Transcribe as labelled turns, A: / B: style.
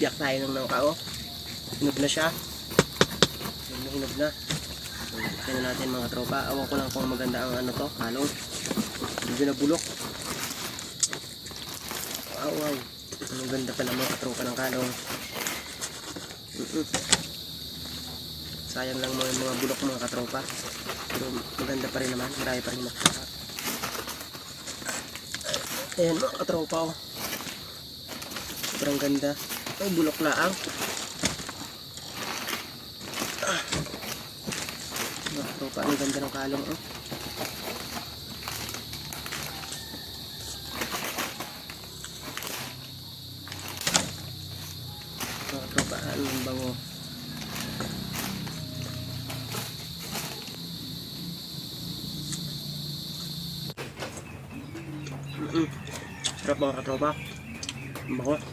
A: Biyak tayo ng nangka, oh. Hinog na siya. Hinog na. So, tingnan natin mga tropa. Awan ko lang kung maganda ang ano to, kalong. Medyo nabulok. Wow. Ang ganda pala mga tropa ng kalong. Sayang lang mga bulok mga katropa. Pero maganda pa rin naman. Marami pa rin makaka. Ayan mga katropa, oh. Sobrang ganda. Ay, bulok laang. Mga katropa, ang ganda ng kalong, oh. Mga katropa, ang bango. Sarap mga katropa. Ang bango.